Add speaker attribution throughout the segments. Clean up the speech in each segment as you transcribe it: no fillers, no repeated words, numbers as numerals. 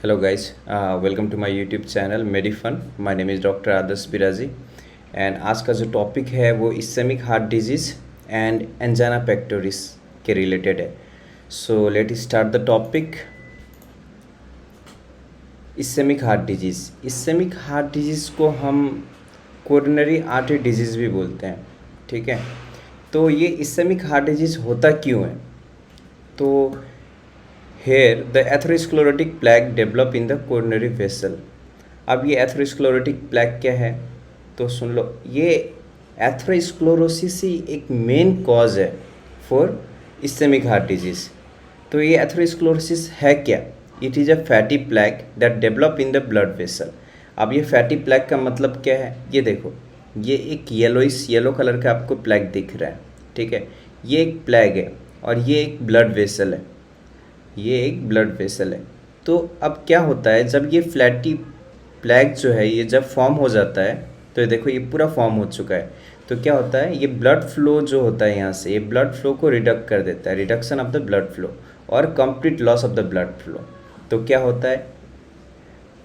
Speaker 1: Hello guys, welcome to my YouTube channel Medifun. My name is Dr. Adarsh Biraji and आज का जो topic है वो ischaemic heart disease and angina pectoris के related है. So let start the topic. Ischaemic heart disease. Ischaemic heart disease को हम coronary artery disease भी बोलते हैं. ठीक है, तो ये इस्केमिक हार्ट डिजीज़ होता क्यों है? तो here the atherosclerotic plaque develop in the coronary vessel. अब ये एथेरोस्क्लेरोटिक प्लैक क्या है तो सुन लो. ये एथेरोस्क्लेरोसिस ही एक मेन कॉज है फॉर इस्केमिक हार्ट डिजीज़. तो ये एथेरोस्क्लेरोसिस है क्या? It is a fatty plaque that develop in the blood vessel. अब ये फैटी प्लैक का मतलब क्या है? ये देखो, ये एक येलो कलर का आपको प्लैक दिख रहा है. ठीक है, ये एक प्लैक है और ये एक ब्लड वेसल है. ये एक ब्लड वेसल है. तो अब क्या होता है जब ये फ्लैटी प्लैक जो है ये जब फॉर्म हो जाता है, तो ये देखो ये पूरा फॉर्म हो चुका है. तो क्या होता है, ये ब्लड फ्लो जो होता है यहाँ से, ये ब्लड फ्लो को रिडक्ट कर देता है, reduction of the blood flow और complete loss of the blood flow. तो क्या होता है,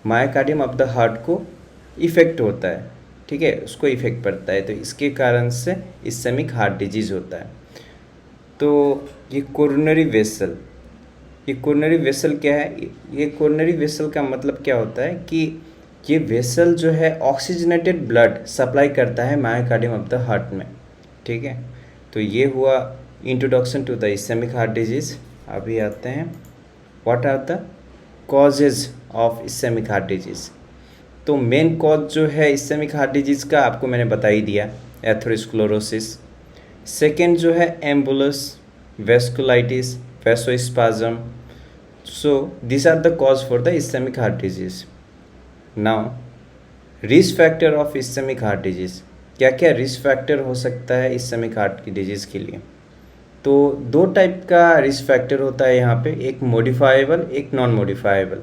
Speaker 1: मायोकार्डियम ऑफ द हार्ट को इफेक्ट होता है. ठीक है, उसको इफेक्ट पड़ता है. तो इसके कारण से इस्केमिक हार्ट डिजीज़ होता है. तो ये कोरोनरी वेसल, ये कोरोनरी वेसल क्या है? ये कोरोनरी वेसल का मतलब क्या होता है कि ये वेसल जो है ऑक्सीजनेटेड ब्लड सप्लाई करता है मायोकार्डियम ऑफ द हार्ट में. ठीक है, तो ये हुआ introduction to the ischemic heart disease. अभी आते हैं what are the causes of ischemic heart disease. तो मेन कॉज जो है इस्केमिक हार्ट डिजीज़ का आपको मैंने बता ही दिया, एथेरोस्क्लेरोसिस. सेकेंड जो है एम्बुलस, vasculitis, vasospasm. So these are the cause for the ischemic heart disease. Now risk factor of ischemic heart disease. क्या क्या रिस्क फैक्टर हो सकता है इस्केमिक हार्ट की डिजीज़ के लिए? तो दो टाइप का रिस्क फैक्टर होता है यहाँ पे, एक मॉडिफाइबल, एक नॉन मॉडिफाइबल.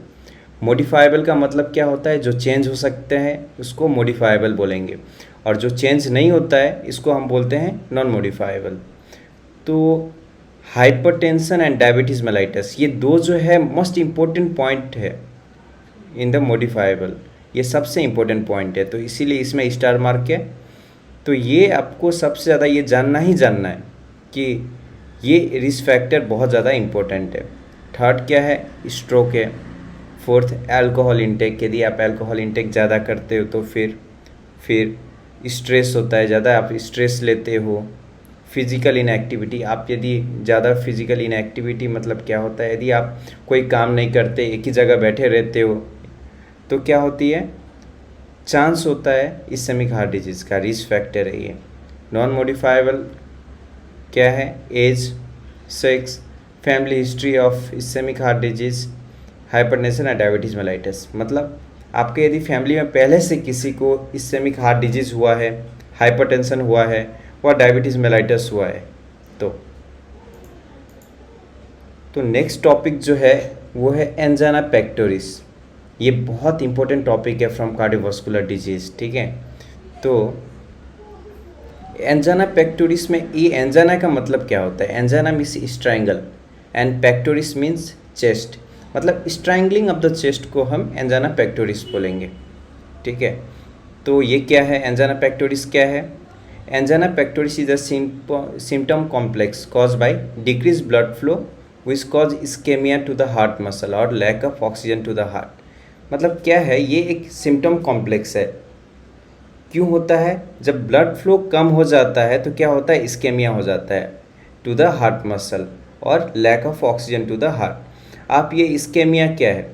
Speaker 1: मॉडिफाइबल का मतलब क्या होता है, जो चेंज हो सकते हैं उसको मॉडिफाइबल बोलेंगे, और जो चेंज नहीं होता है इसको हम बोलते हैं नॉन मॉडिफाइबल. तो हाइपरटेंशन एंड डायबिटीज़ मेलाइटस, ये दो जो है मोस्ट इम्पोर्टेंट पॉइंट है इन द मॉडिफाइबल. ये सबसे इम्पोर्टेंट पॉइंट है, तो इसीलिए इसमें स्टार मार्क है. तो ये आपको सबसे ज़्यादा ये जानना है कि ये रिस्क फैक्टर बहुत ज़्यादा इम्पोर्टेंट है. थर्ड क्या है, स्ट्रोक है. फोर्थ अल्कोहल इंटेक, यदि आप अल्कोहल इंटेक ज़्यादा करते हो तो फिर स्ट्रेस होता है, ज़्यादा आप स्ट्रेस लेते हो. फिज़िकल इनएक्टिविटी, आप यदि ज़्यादा फिज़िकल इनएक्टिविटी मतलब क्या होता है, यदि आप कोई काम नहीं करते, एक ही जगह बैठे रहते हो, तो क्या होती है, चांस होता है इस्केमिक हार्ट डिजीज़ का. रिस्क फैक्टर है ये. नॉन मॉडिफाइबल क्या है, age, sex, family history of ischemic heart disease, hypertension and diabetes mellitus. मतलब आपके यदि फैमिली में पहले से किसी को इस्केमिक हार्ट डिजीज़ हुआ है, हाइपरटेंशन हुआ है और डायबिटीज़ मेलाइटस हुआ है. तो नेक्स्ट टॉपिक जो है वो है एंजाना पेक्टोरिस. ये बहुत इंपॉर्टेंट टॉपिक है फ्रॉम कार्डियोवास्कुलर डिजीज़. ठीक है, तो एंजाना पेक्टोरिस में, ये एंजाना का मतलब क्या होता है? Angina means strangle and pectoris means chest. मतलब स्ट्रैंगलिंग ऑफ द चेस्ट को हम एंजाना पेक्टोरिस बोलेंगे. ठीक है, तो ये क्या है, एंजाना पेक्टोरिस क्या है? Angina pectoris is a symptom complex caused by decreased blood flow which cause ischemia to the heart muscle और lack of oxygen to the heart. मतलब क्या है, ये एक सिम्टम कॉम्प्लेक्स है. क्यों होता है? जब ब्लड फ्लो कम हो जाता है तो क्या होता है, इस्केमिया हो जाता है टू द हार्ट मसल और lack of oxygen to the heart. आप ये इस्केमिया क्या है,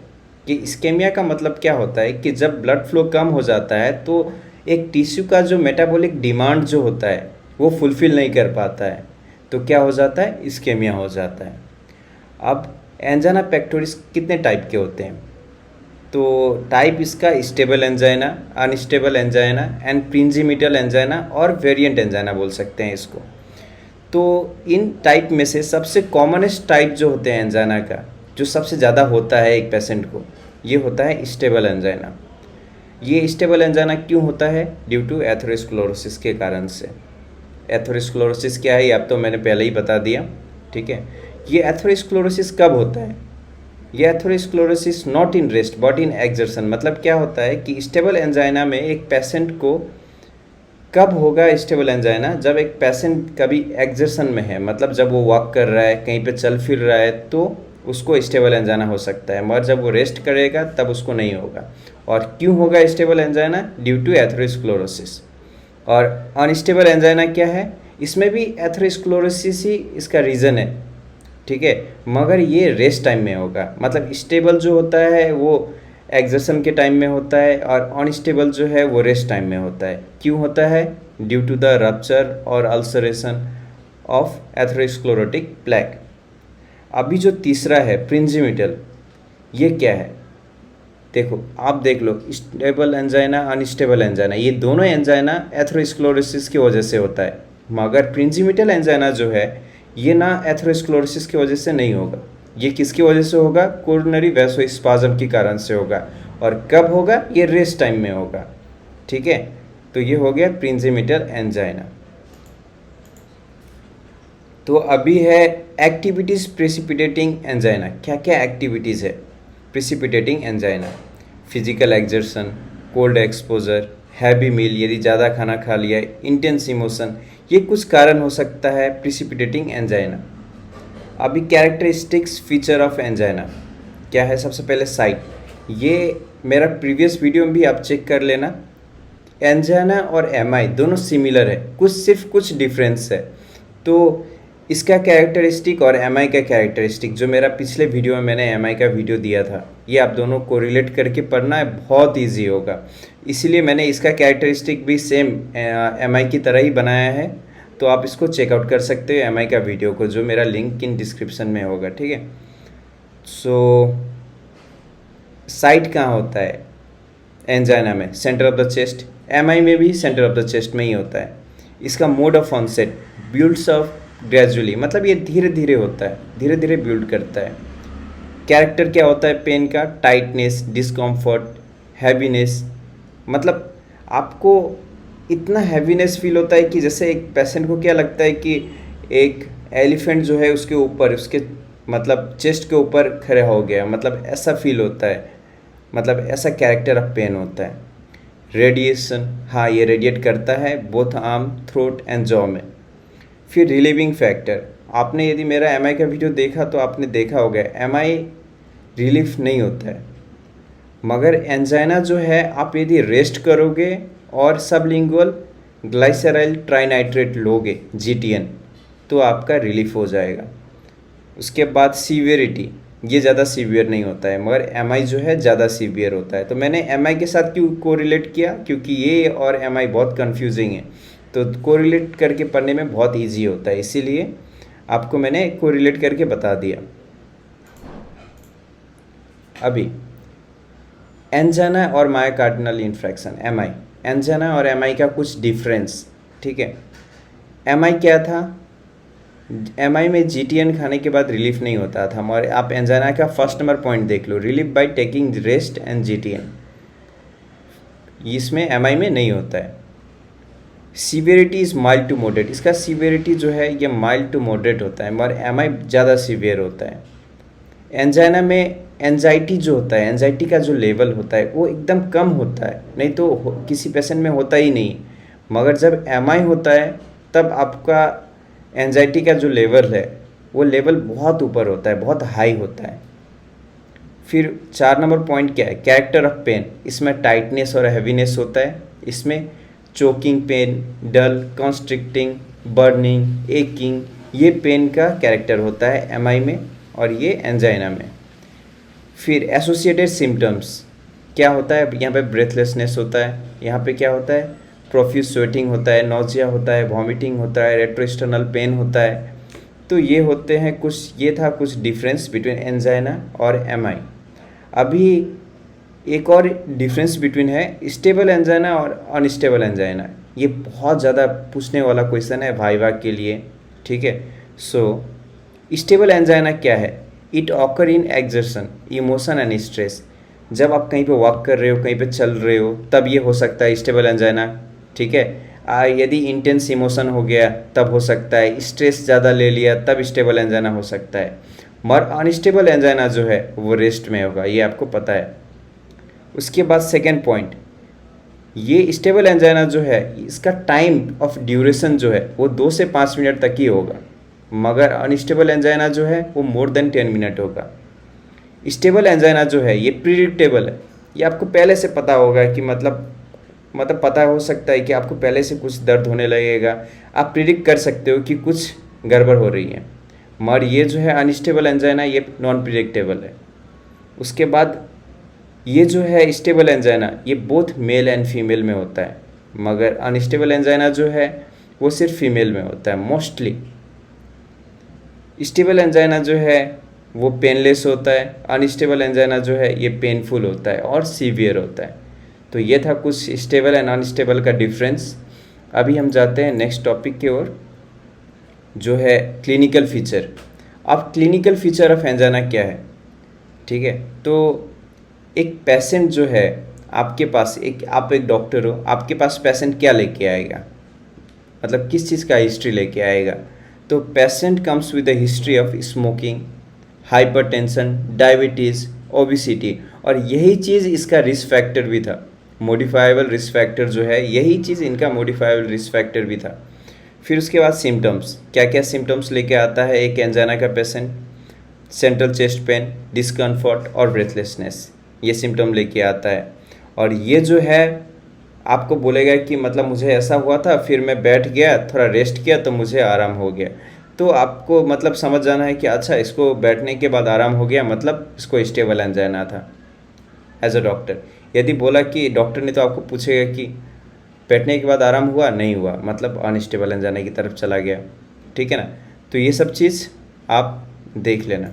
Speaker 1: कि इस्केमिया का मतलब क्या होता है कि जब ब्लड फ्लो कम हो जाता है तो एक टिश्यू का जो मेटाबॉलिक डिमांड जो होता है वो फुलफ़िल नहीं कर पाता है, तो क्या हो जाता है, इस्केमिया हो जाता है. अब एंजाना पेक्टोरिस कितने टाइप के होते हैं? तो टाइप इसका stable angina, unstable angina and Prinzmetal angina और वेरिएंट एंजाइना बोल सकते हैं इसको. तो इन टाइप में से सबसे कॉमनेस्ट टाइप जो होते हैं एंजाइना का, जो सबसे ज़्यादा होता है एक पेशेंट को, ये होता है स्टेबल एंजाइना. ये स्टेबल एंजाइना क्यों होता है? ड्यू टू एथेरोस्क्लेरोसिस के कारण से. एथेरोस्क्लेरोसिस क्या है, अब तो मैंने पहले ही बता दिया. ठीक है, ये एथेरोस्क्लेरोसिस कब होता है? ये atherosclerosis not in rest but in exertion, मतलब क्या होता है कि स्टेबल एंजाइना में एक पेशेंट को कब होगा स्टेबल एंजाइना, जब एक पेशेंट कभी एक्सर्शन में है, मतलब जब वो वॉक कर रहा है, कहीं पे चल फिर रहा है, तो उसको स्टेबल एंजाइना हो सकता है, मगर जब वो रेस्ट करेगा तब उसको नहीं होगा। और क्यों होगा stable angina? Due to atherosclerosis. और अनस्टेबल एंजाइना क्या है? इसमें भी एथेरोस्क्लेरोसिस ही इसका रीज़न है, ठीक है, मगर ये रेस्ट टाइम में होगा। मतलब स्टेबल जो होता है वो एक्सर्शन के टाइम में होता है और अनस्टेबल जो है वो रेस्ट टाइम में होता है। क्यों होता है? ड्यू टू द रप्चर और अल्सरेशन ऑफ एथेरोस्क्लेरोटिक प्लेक। अभी जो तीसरा है प्रिंजिमिटल, ये क्या है? देखो, आप देख लो, स्टेबल एंजाइना, अनस्टेबल एंजाइना, ये दोनों एंजाइना एथेरोस्क्लेरोसिस की वजह से होता है, मगर प्रिंजिमिटल एंजाइना जो है ये ना एथेरोस्क्लेरोसिस की वजह से नहीं होगा। ये किसकी वजह से होगा? कोरोनरी वैसोस्पाज्म के कारण से होगा। और कब होगा? ये रेस्ट टाइम में होगा, ठीक है। तो ये हो गया प्रिंजिमिटल एंजाइना। तो अभी है एक्टिविटीज़ प्रेसिपिटेटिंग एंजाइना। क्या क्या एक्टिविटीज़ है precipitating angina? Physical exertion, cold exposure, heavy meal, यदि ज़्यादा खाना खा लिया, इंटेंस इमोशन, ये कुछ कारण हो सकता है प्रेसिपिटेटिंग एंजाइना। अभी कैरेक्टरिस्टिक्स फीचर ऑफ एंजाइना क्या है? सबसे पहले साइट, ये मेरा प्रीवियस वीडियो में भी आप चेक कर लेना। एंजाइना और एमआई दोनों सिमिलर है, सिर्फ कुछ डिफरेंस है। तो इसका कैरेक्टरिस्टिक और एमआई का कैरेक्टरिस्टिक, जो मेरा पिछले वीडियो में मैंने एमआई का वीडियो दिया था, ये आप दोनों को रिलेट करके पढ़ना है, बहुत इजी होगा। इसीलिए मैंने इसका कैरेक्टरिस्टिक भी सेम एमआई की तरह ही बनाया है। तो आप इसको चेकआउट कर सकते हो एमआई का वीडियो को, जो मेरा लिंक इन डिस्क्रिप्शन में होगा, ठीक है। सो साइट कहाँ होता है एंजाइना में? Centre of the chest. MI में भी सेंटर ऑफ द चेस्ट में ही होता है। इसका mode of onset builds of gradually, मतलब ये धीरे धीरे होता है, धीरे धीरे बिल्ड करता है। कैरेक्टर क्या होता है पेन का? टाइटनेस, डिस्कम्फर्ट, हैवीनेस, मतलब आपको इतना हैवीनेस फील होता है कि जैसे एक पेशेंट को क्या लगता है कि एक एलिफेंट जो है उसके ऊपर, उसके मतलब चेस्ट के ऊपर खड़ा हो गया, मतलब ऐसा फील होता है, मतलब ऐसा कैरेक्टर ऑफ पेन होता है। रेडिएशन, हाँ, ये रेडिएट करता है both arm, throat and jaw में। फिर रिलीविंग फैक्टर, आपने यदि मेरा एमआई का वीडियो देखा तो आपने देखा होगा एमआई रिलीफ नहीं होता है, मगर एंजाइना जो है आप यदि रेस्ट करोगे और सबलिंगुअल ग्लाइसराइल ट्राइनाइट्रेट लोगे जीटीएन, तो आपका रिलीफ हो जाएगा। उसके बाद सीवियरिटी, ये ज़्यादा सीवियर नहीं होता है, मगर एमआई जो है ज़्यादा सीवियर होता है। तो मैंने एमआई के साथ क्यों कोरिलेट किया? क्योंकि ये और एमआई बहुत कंफ्यूजिंग है, तो कोरिलेट करके पढ़ने में बहुत इजी होता है, इसीलिए आपको मैंने कोरिलेट करके बता दिया। अभी एंजाइना और मायोकार्डिनल इन्फ्रैक्शन, एमआई, एंजाइना और एमआई का कुछ डिफरेंस, ठीक है। एमआई क्या था? एमआई में जीटीएन खाने के बाद रिलीफ नहीं होता था, मगर आप एंजाइना का फर्स्ट नंबर पॉइंट देख लो, relief by taking rest and GTN, इसमें एमआई में नहीं होता है। Severity is mild to moderate, इसका सीवियरिटी जो है ये माइल्ड टू मॉडरेट होता है, मगर एमआई ज़्यादा सीवियर होता है। एंजाइना में एंजाइटी जो होता है, एंजाइटी का जो लेवल होता है वो एकदम कम होता है, नहीं तो किसी पेशेंट में होता ही नहीं, मगर जब एमआई होता है तब आपका एंजाइटी का जो लेवल है वो लेवल बहुत ऊपर होता है, बहुत हाई होता है। फिर 4 नंबर पॉइंट क्या है? कैरेक्टर ऑफ पेन, इसमें टाइटनेस और हैवीनेस होता है, इसमें चोकिंग पेन, डल, कॉन्स्ट्रिक्टिंग, बर्निंग, एकिंग, ये पेन का कैरेक्टर होता है एमआई में और ये एंजाइना में। फिर एसोसिएटेड सिम्टम्स क्या होता है? यहाँ पे ब्रेथलेसनेस होता है, यहाँ पे क्या होता है? प्रोफ्यूज स्वेटिंग होता है, नोजिया होता है, वॉमिटिंग होता है, रेट्रोस्टर्नल पेन होता है। तो ये होते हैं कुछ, ये था कुछ डिफरेंस बिटवीन एंजाइना और एमआई। अभी एक और डिफरेंस बिटवीन है स्टेबल एंजाइना और अनस्टेबल एंजाइना। ये बहुत ज़्यादा पूछने वाला क्वेश्चन है वाइवा के लिए, ठीक है। सो स्टेबल एंजाइना क्या है? It occur in exertion, emotion and stress. जब आप कहीं पे वॉक कर रहे हो, कहीं पे चल रहे हो, तब ये हो सकता है स्टेबल एंजाइना, ठीक है। यदि इंटेंस इमोशन हो गया तब हो सकता है, स्ट्रेस ज़्यादा ले लिया तब स्टेबल एंजाइना हो सकता है, मगर अनस्टेबल एंजाइना जो है वो रेस्ट में होगा, ये आपको पता है। उसके बाद सेकेंड पॉइंट, ये स्टेबल एंजाइना जो है इसका टाइम ऑफ ड्यूरेशन जो है वो 2 से 5 मिनट तक ही होगा, मगर अनस्टेबल एंजाइना जो है वो मोर देन 10 मिनट होगा। स्टेबल एंजाइना जो है ये प्रिडिक्टेबल है, ये आपको पहले से पता होगा कि मतलब पता हो सकता है कि आपको पहले से कुछ दर्द होने लगेगा, आप प्रिडिक्ट कर सकते हो कि कुछ गड़बड़ हो रही है। मगर ये जो है अनस्टेबल एंजाइना ये नॉन प्रिडिक्टेबल है। उसके बाद ये जो है स्टेबल एंजाइना ये बोथ मेल एंड फीमेल में होता है, मगर अनस्टेबल एंजाइना जो है वो सिर्फ फीमेल में होता है मोस्टली। स्टेबल एंजाइना जो है वो पेनलेस होता है, अनस्टेबल एंजाइना जो है ये पेनफुल होता है और सीवियर होता है। तो ये था कुछ स्टेबल एंड अनस्टेबल का डिफरेंस। अभी हम जाते हैं नेक्स्ट टॉपिक की ओर, जो है क्लिनिकल फीचर। अब क्लिनिकल फीचर ऑफ एंजाइना क्या है, ठीक है। तो एक पेशेंट जो है आपके पास, आप एक डॉक्टर हो, आपके पास पेशेंट क्या लेके आएगा, मतलब किस चीज़ का हिस्ट्री लेके आएगा। तो patient comes with a history of smoking, hypertension, diabetes, obesity, और यही चीज़ इसका रिस्क फैक्टर भी था। मॉडिफाइबल रिस्क फैक्टर जो है यही चीज़ इनका मॉडिफाइबल रिस्क फैक्टर भी था। फिर उसके बाद सिम्टम्स, क्या क्या सिम्टम्स लेके आता है एक एंजाइना का patient. Central chest pain, discomfort और ब्रेथलेसनेस, ये सिम्टम लेके आता है। और ये जो है आपको बोलेगा कि मतलब मुझे ऐसा हुआ था, फिर मैं बैठ गया, थोड़ा रेस्ट किया तो मुझे आराम हो गया। तो आपको मतलब समझ जाना है कि अच्छा इसको बैठने के बाद आराम हो गया, मतलब इसको स्टेबल एंजाइना था एज अ डॉक्टर। यदि बोला कि डॉक्टर ने, तो आपको पूछेगा कि बैठने के बाद आराम हुआ, नहीं हुआ, मतलब अनस्टेबल एंजाइना की तरफ चला गया, ठीक है ना। तो ये सब चीज़ आप देख लेना।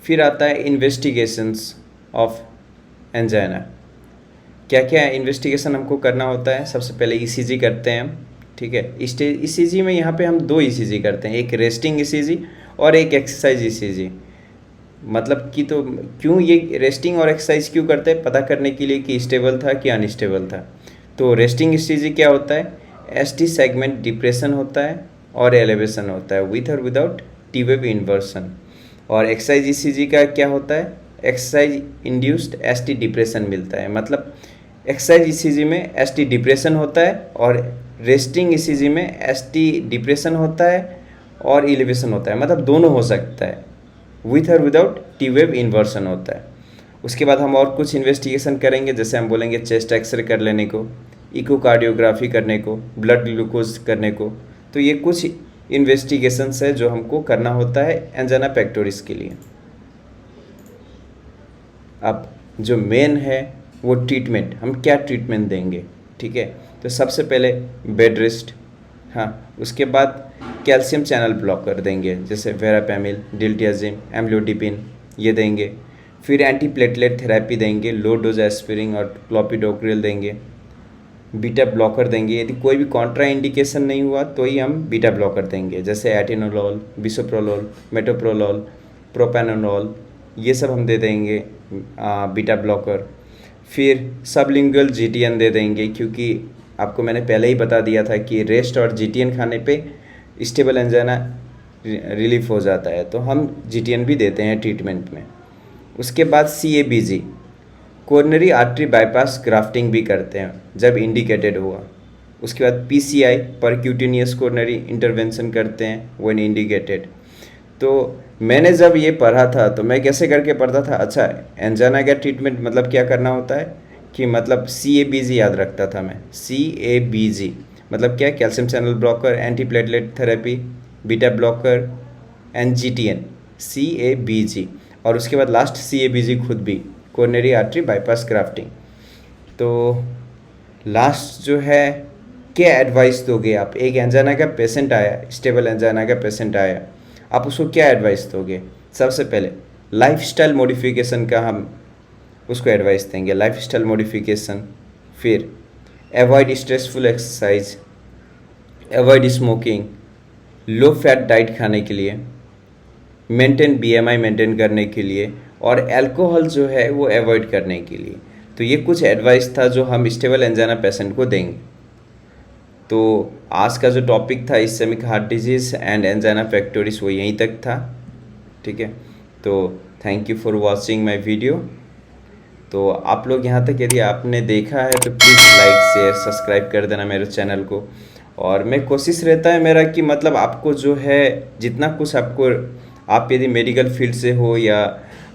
Speaker 1: फिर आता है इन्वेस्टिगेशंस ऑफ एंजाइना। क्या क्या इन्वेस्टिगेशन हमको करना होता है। सबसे पहले ईसीजी करते हैं हम, ठीक है। ईसीजी में यहाँ पे हम 2 ईसीजी करते हैं, एक रेस्टिंग ईसीजी और एक एक्सरसाइज ईसीजी। मतलब कि तो क्यों ये रेस्टिंग और एक्सरसाइज क्यों करते हैं, पता करने के लिए कि स्टेबल था कि अनस्टेबल था। तो रेस्टिंग ईसीजी क्या होता है, एसटी सेगमेंट डिप्रेशन होता है और एलिवेशन होता है विथ और विदाउट टी वेव इन्वर्सन। और एक्सरसाइज ईसीजी का क्या होता है, एक्सरसाइज इंड्यूस्ड एसटी डिप्रेशन मिलता है। मतलब एक्सरसाइज ईसीजी में एसटी डिप्रेशन होता है और रेस्टिंग ईसीजी में एसटी डिप्रेशन होता है और एलिवेशन होता है, मतलब दोनों हो सकता है, विथ और विदाउट टी वेव इन्वर्सन होता है। उसके बाद हम और कुछ इन्वेस्टिगेशन करेंगे, जैसे हम बोलेंगे चेस्ट एक्सरे कर लेने को, इकोकार्डियोग्राफी करने को, ब्लड ग्लूकोज करने को। तो ये कुछ इन्वेस्टिगेशंस है जो हमको करना होता है एंजाइना पेक्टोरिस के लिए। अब जो मेन है वो ट्रीटमेंट, हम क्या ट्रीटमेंट देंगे, ठीक है। तो सबसे पहले बेड रेस्ट, हाँ। उसके बाद कैल्शियम चैनल ब्लॉकर देंगे, जैसे वेरापैमिल, डिल्टियाजिम, एम्लोडिपिन, ये देंगे। फिर एंटी प्लेटलेट थेरेपी देंगे, लो डोज एस्पिरिन और क्लोपिडोग्रिल देंगे। बीटा ब्लॉकर देंगे, यदि कोई भी कॉन्ट्रा इंडिकेशन नहीं हुआ तो ही हम बीटा ब्लॉकर देंगे, जैसे एटेनोलोल, बिसोप्रोलोल, मेटोप्रोलोल, प्रोपेनोलोल, ये सब हम दे देंगे बीटा ब्लॉकर। फिर सबलिंगुअल जीटीएन दे देंगे, क्योंकि आपको मैंने पहले ही बता दिया था कि रेस्ट और जीटीएन खाने पे स्टेबल एंजाइना रिलीफ हो जाता है, तो हम जीटीएन भी देते हैं ट्रीटमेंट में। उसके बाद CABG, coronary artery bypass grafting भी करते हैं जब इंडिकेटेड हुआ। उसके बाद पीसीआई, परक्यूटेनियस कोरोनरी इंटरवेंशन करते हैं व्हेन इंडिकेटेड। तो मैंने जब ये पढ़ा था तो मैं कैसे करके पढ़ता था, अच्छा एंजाइना का ट्रीटमेंट मतलब क्या करना होता है कि मतलब सीएबीजी याद रखता था मैं। सीएबीजी मतलब क्या, calcium channel blocker, anti platelet therapy, beta blocker and GTN, CABG. और उसके बाद लास्ट सीएबीजी खुद भी, कोरोनरी आर्टरी बाईपास ग्राफ्टिंग। तो लास्ट जो है, क्या एडवाइस दोगे आप, एक एंजाइना का पेशेंट आया, स्टेबल एंजाइना का पेशेंट आया, आप उसको क्या एडवाइस दोगे। सबसे पहले लाइफस्टाइल मॉडिफिकेशन का हम उसको एडवाइस देंगे, लाइफस्टाइल मॉडिफिकेशन। फिर avoid stressful exercise, avoid smoking, low fat diet खाने के लिए, मेंटेन बीएमआई मेंटेन करने के लिए, और अल्कोहल जो है वो अवॉइड करने के लिए। तो ये कुछ एडवाइस था जो हम स्टेबल एंजाइना पेशेंट को देंगे। तो आज का जो टॉपिक था ischemic heart disease and angina pectoris वो यहीं तक था। ठीक है, तो thank you for watching my video. तो आप लोग यहाँ तक यदि आपने देखा है तो प्लीज़ लाइक शेयर सब्सक्राइब कर देना मेरे चैनल को। और मैं कोशिश रहता है मेरा कि मतलब आपको जो है जितना कुछ आपको, आप यदि मेडिकल फील्ड से हो या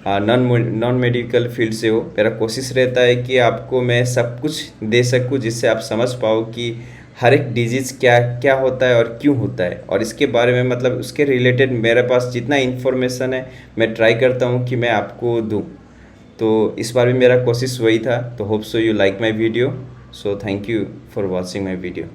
Speaker 1: नॉन मेडिकल फील्ड से हो, मेरा कोशिश रहता है कि आपको मैं सब कुछ दे सकूँ जिससे आप समझ पाओ कि हर एक डिजीज़ क्या क्या होता है और क्यों होता है, और इसके बारे में मतलब उसके रिलेटेड मेरे पास जितना इन्फॉर्मेशन है मैं ट्राई करता हूँ कि मैं आपको दूँ। तो इस बार भी मेरा कोशिश वही था। तो hope so you like my video. So thank you for watching my video.